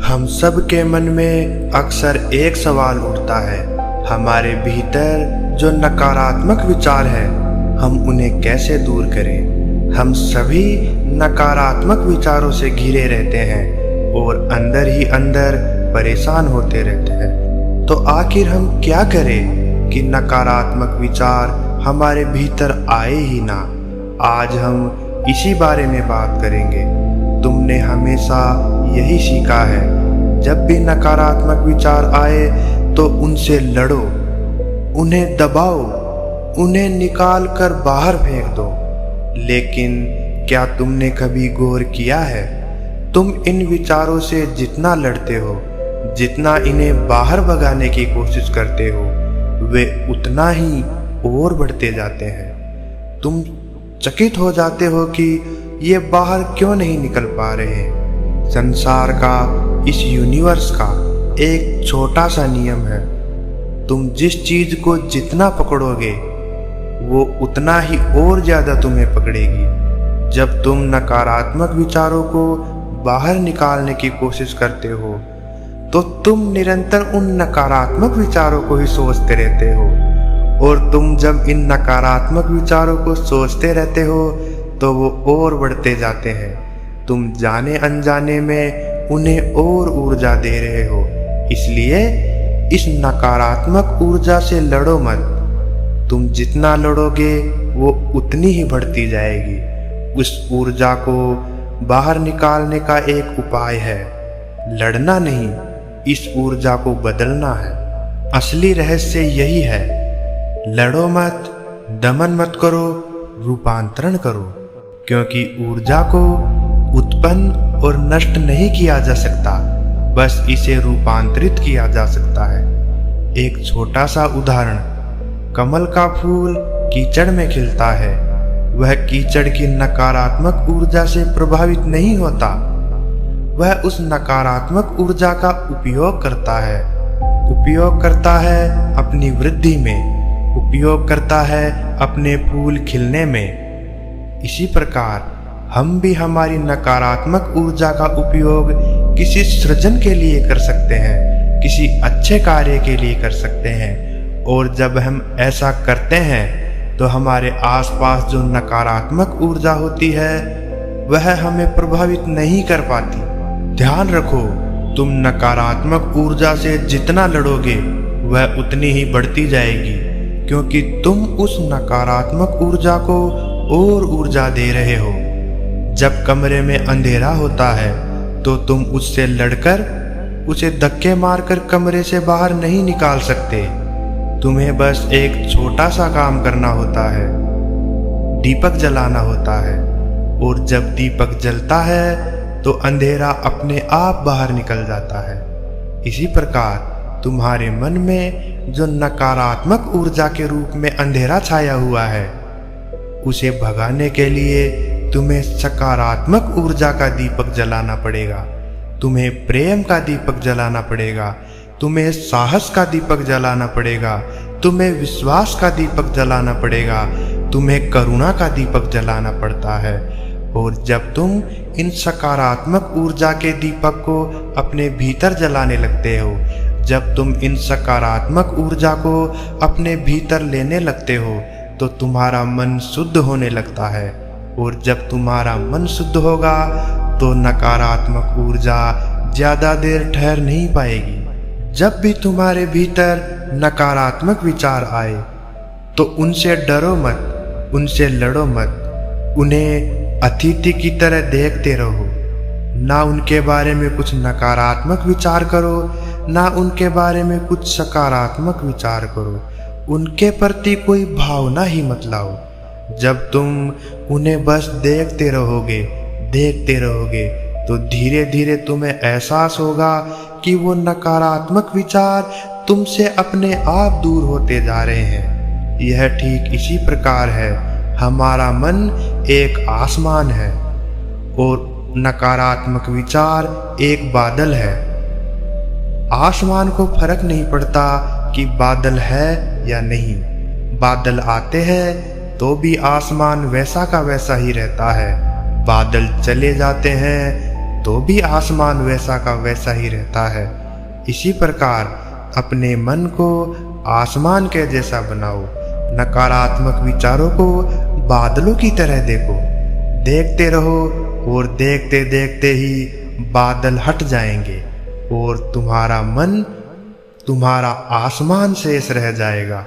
हम सब के मन में अक्सर एक सवाल उठता है, हमारे भीतर जो नकारात्मक विचार है हम उन्हें कैसे दूर करें। हम सभी नकारात्मक विचारों से घिरे रहते हैं और अंदर ही अंदर परेशान होते रहते हैं। तो आखिर हम क्या करें कि नकारात्मक विचार हमारे भीतर आए ही ना। आज हम इसी बारे में बात करेंगे। तुमने हमेशा यही सीखा है, जब भी नकारात्मक विचार आए तो उनसे लड़ो, उन्हें दबाओ, उन्हें निकाल कर बाहर फेंक दो। लेकिन क्या तुमने कभी गौर किया है, तुम इन विचारों से जितना लड़ते हो, जितना इन्हें बाहर भगाने की कोशिश करते हो, वे उतना ही और बढ़ते जाते हैं। तुम चकित हो जाते हो कि ये बाहर क्यों नहीं निकल पा रहे। संसार का, इस यूनिवर्स का एक छोटा सा नियम है, तुम जिस चीज को जितना पकड़ोगे वो उतना ही और ज्यादा तुम्हें पकड़ेगी। जब तुम नकारात्मक विचारों को बाहर निकालने की कोशिश करते हो तो तुम निरंतर उन नकारात्मक विचारों को ही सोचते रहते हो, और तुम जब इन नकारात्मक विचारों को सोचते रहते हो तो वो और बढ़ते जाते हैं। तुम जाने अनजाने में उन्हें और ऊर्जा दे रहे हो। इसलिए इस नकारात्मक ऊर्जा से लड़ो मत। तुम जितना लड़ोगे वो उतनी ही बढ़ती जाएगी। उस ऊर्जा को बाहर निकालने का एक उपाय है, लड़ना नहीं, इस ऊर्जा को बदलना है। असली रहस्य यही है, लड़ो मत, दमन मत करो, रूपांतरण करो। क्योंकि ऊर्जा को उत्पन्न और नष्ट नहीं किया जा सकता, बस इसे रूपांतरित किया जा सकता है। एक छोटा सा उदाहरण, कमल का फूल कीचड़ में खिलता है। वह कीचड़ की नकारात्मक ऊर्जा से प्रभावित नहीं होता, वह उस नकारात्मक ऊर्जा का उपयोग करता है अपनी वृद्धि में, उपयोग करता है अपने फूल खिलने में। इसी प्रकार हम भी हमारी नकारात्मक ऊर्जा का उपयोग किसी सृजन के लिए कर सकते हैं, किसी अच्छे कार्य के लिए कर सकते हैं। और जब हम ऐसा करते हैं तो हमारे आसपास जो नकारात्मक ऊर्जा होती है वह हमें प्रभावित नहीं कर पाती। ध्यान रखो, तुम नकारात्मक ऊर्जा से जितना लड़ोगे वह उतनी ही बढ़ती जाएगी, क्योंकि तुम उस नकारात्मक ऊर्जा को और ऊर्जा दे रहे हो। जब कमरे में अंधेरा होता है तो तुम उससे लड़कर, उसे धक्के मारकर कमरे से बाहर नहीं निकाल सकते। तुम्हें बस एक छोटा सा काम करना होता है, दीपक जलाना होता है, और जब दीपक जलता है तो अंधेरा अपने आप बाहर निकल जाता है। इसी प्रकार तुम्हारे मन में जो नकारात्मक ऊर्जा के रूप में अंधेरा छाया हुआ है, उसे भगाने के लिए तुम्हें सकारात्मक ऊर्जा का दीपक जलाना पड़ेगा। तुम्हें प्रेम का दीपक जलाना पड़ेगा, तुम्हें साहस का दीपक जलाना पड़ेगा, तुम्हें विश्वास का दीपक जलाना पड़ेगा, तुम्हें करुणा का दीपक जलाना पड़ता है। और जब तुम इन सकारात्मक ऊर्जा के दीपक को अपने भीतर जलाने लगते हो, जब तुम इन सकारात्मक ऊर्जा को अपने भीतर लेने लगते हो तो तुम्हारा मन शुद्ध होने लगता है। और जब तुम्हारा मन शुद्ध होगा तो नकारात्मक ऊर्जा ज्यादा देर ठहर नहीं पाएगी। जब भी तुम्हारे भीतर नकारात्मक विचार आए तो उनसे डरो मत, उनसे लड़ो मत, उन्हें अतिथि की तरह देखते रहो। ना उनके बारे में कुछ नकारात्मक विचार करो, ना उनके बारे में कुछ सकारात्मक विचार करो। उनके प्रति कोई भावना ही मत लाओ। जब तुम उन्हें बस देखते रहोगे तो धीरे धीरे तुम्हें एहसास होगा कि वो नकारात्मक विचार तुमसे अपने आप दूर होते जा रहे हैं। यह ठीक इसी प्रकार है, हमारा मन एक आसमान है और नकारात्मक विचार एक बादल है। आसमान को फर्क नहीं पड़ता कि बादल है या नहीं, बादल आते हैं तो भी आसमान वैसा का वैसा ही रहता है, बादल चले जाते हैं तो भी आसमान वैसा का वैसा ही रहता है। इसी प्रकार अपने मन को आसमान के जैसा बनाओ। नकारात्मक विचारों को बादलों की तरह देखो। देखते रहो और देखते देखते ही बादल हट जाएंगे और तुम्हारा मन तुम्हारा आसमान शेष रह जाएगा।